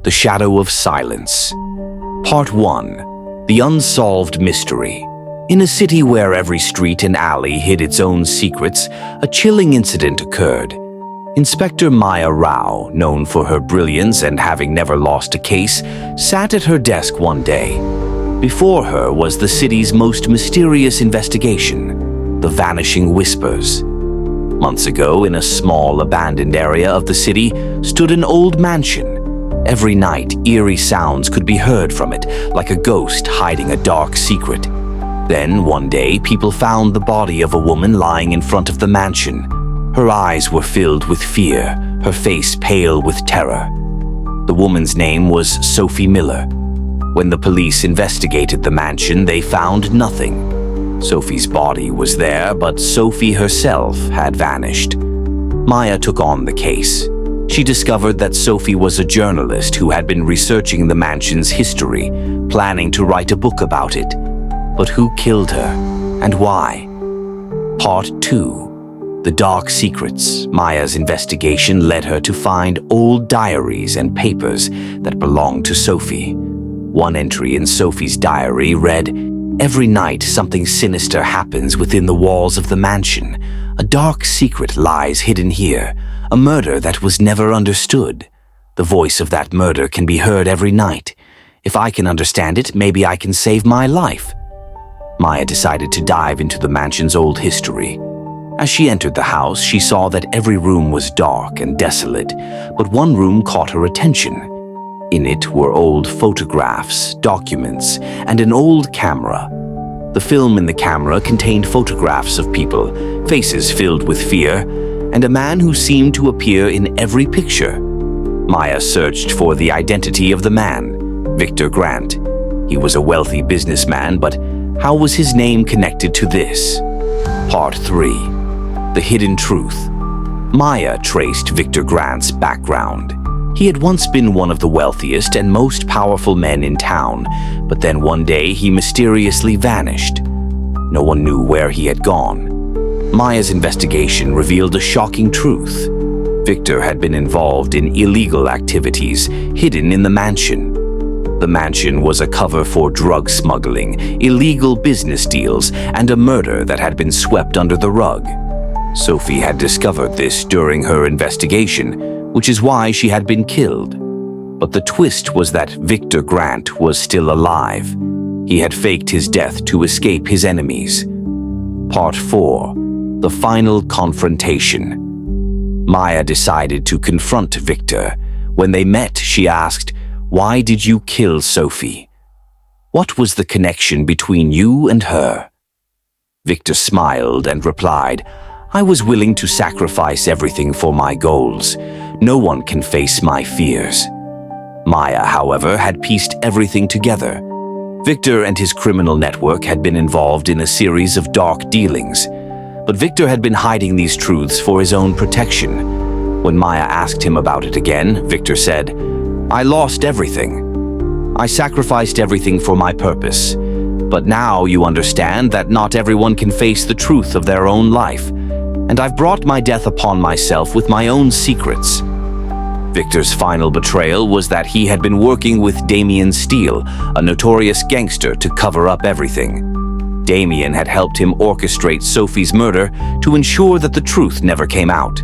The Shadow of Silence. Part 1. The Unsolved Mystery. In a city where every street and alley hid its own secrets, a chilling incident occurred. Inspector Maya Rao, known for her brilliance and having never lost a case, sat at her desk one day. Before her was the city's most mysterious investigation, the Vanishing Whispers. Months ago, in a small, abandoned area of the city, stood an old mansion. Every night, eerie sounds could be heard from it, like a ghost hiding a dark secret. Then, one day, people found the body of a woman lying in front of the mansion. Her eyes were filled with fear, her face pale with terror. The woman's name was Sophie Miller. When the police investigated the mansion, they found nothing. Sophie's body was there, but Sophie herself had vanished. Maya took on the case. She discovered that Sophie was a journalist who had been researching the mansion's history, planning to write a book about it. But who killed her, and why? Part 2. The Dark Secrets. Maya's investigation led her to find old diaries and papers that belonged to Sophie. One entry in Sophie's diary read, "Every night something sinister happens within the walls of the mansion. A dark secret lies hidden here, a murder that was never understood. The voice of that murder can be heard every night. If I can understand it, maybe I can save my life." Maya decided to dive into the mansion's old history. As she entered the house, she saw that every room was dark and desolate, but one room caught her attention. In it were old photographs, documents, and an old camera. The film in the camera contained photographs of people, faces filled with fear, and a man who seemed to appear in every picture. Maya searched for the identity of the man, Victor Grant. He was a wealthy businessman, but how was his name connected to this? Part 3. The Hidden Truth. Maya traced Victor Grant's background. He had once been one of the wealthiest and most powerful men in town, but then one day he mysteriously vanished. No one knew where he had gone. Maya's investigation revealed a shocking truth. Victor had been involved in illegal activities hidden in the mansion. The mansion was a cover for drug smuggling, illegal business deals, and a murder that had been swept under the rug. Sophie had discovered this during her investigation, which is why she had been killed. But the twist was that Victor Grant was still alive. He had faked his death to escape his enemies. Part 4. The Final Confrontation. Maya decided to confront Victor. When they met, she asked, "Why did you kill Sophie? What was the connection between you and her?" Victor smiled and replied, "I was willing to sacrifice everything for my goals. No one can face my fears." Maya, however, had pieced everything together. Victor and his criminal network had been involved in a series of dark dealings. But Victor had been hiding these truths for his own protection. When Maya asked him about it again, Victor said, "I lost everything. I sacrificed everything for my purpose. But now you understand that not everyone can face the truth of their own life. And I've brought my death upon myself with my own secrets." Victor's final betrayal was that he had been working with Damien Steele, a notorious gangster, to cover up everything. Damien had helped him orchestrate Sophie's murder to ensure that the truth never came out.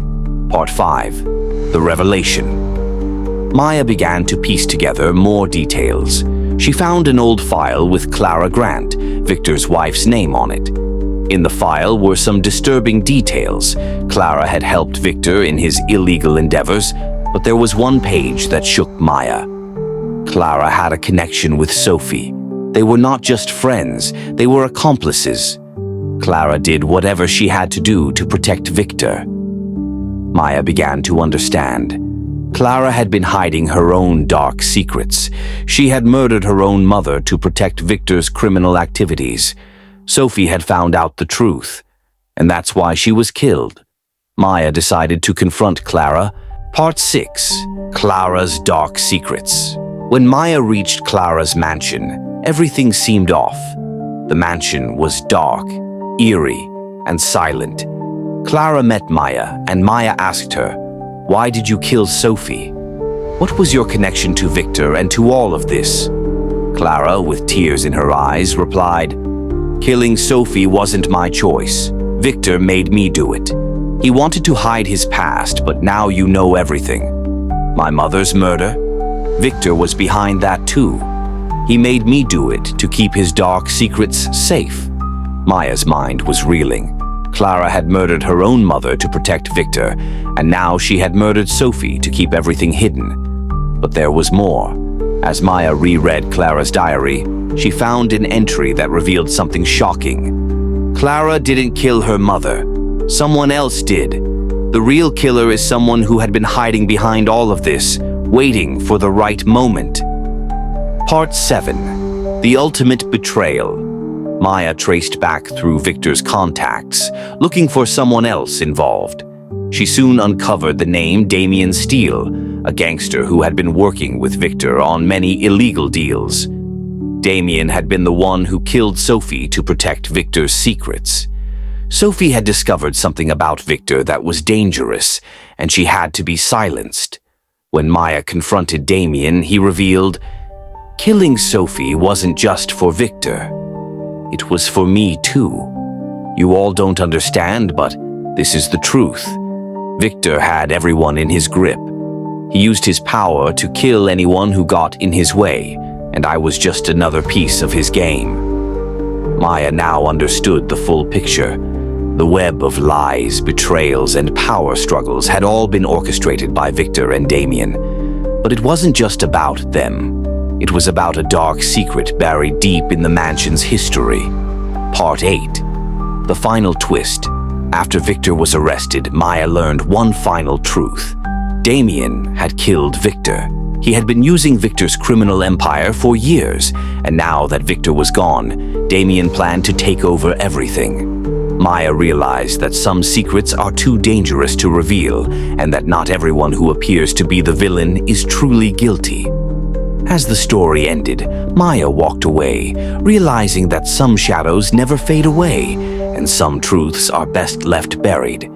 Part 5. The Revelation. Maya began to piece together more details. She found an old file with Clara Grant, Victor's wife's name on it. In the file were some disturbing details. Clara had helped Victor in his illegal endeavors, but there was one page that shook Maya. Clara had a connection with Sophie. They were not just friends, they were accomplices. Clara did whatever she had to do to protect Victor. Maya began to understand. Clara had been hiding her own dark secrets. She had murdered her own mother to protect Victor's criminal activities. Sophie had found out the truth, and that's why she was killed. Maya decided to confront Clara. Part 6. Clara's Dark Secrets. When Maya reached Clara's mansion, everything seemed off. The mansion was dark, eerie, and silent. Clara met Maya, and Maya asked her, "Why did you kill Sophie?" What was your connection to Victor and to all of this? Clara, with tears in her eyes, replied, "Killing Sophie wasn't my choice. Victor made me do it. He wanted to hide his past, but now you know everything. My mother's murder? Victor was behind that too. He made me do it to keep his dark secrets safe." Maya's mind was reeling. Clara had murdered her own mother to protect Victor, and now she had murdered Sophie to keep everything hidden. But there was more. As Maya reread Clara's diary, she found an entry that revealed something shocking. Clara didn't kill her mother. Someone else did. The real killer is someone who had been hiding behind all of this, waiting for the right moment. Part 7. The Ultimate Betrayal. Maya traced back through Victor's contacts, looking for someone else involved. She soon uncovered the name Damien Steele, a gangster who had been working with Victor on many illegal deals. Damien had been the one who killed Sophie to protect Victor's secrets. Sophie had discovered something about Victor that was dangerous, and she had to be silenced. When Maya confronted Damien, he revealed, "Killing Sophie wasn't just for Victor. It was for me too. You all don't understand, but this is the truth. Victor had everyone in his grip. He used his power to kill anyone who got in his way, and I was just another piece of his game." Maya now understood the full picture. The web of lies, betrayals, and power struggles had all been orchestrated by Victor and Damien. But it wasn't just about them. It was about a dark secret buried deep in the mansion's history. Part 8. The final twist. After Victor was arrested, Maya learned one final truth. Damien had killed Victor. He had been using Victor's criminal empire for years, and now that Victor was gone, Damien planned to take over everything. Maya realized that some secrets are too dangerous to reveal, and that not everyone who appears to be the villain is truly guilty. As the story ended, Maya walked away, realizing that some shadows never fade away, and some truths are best left buried.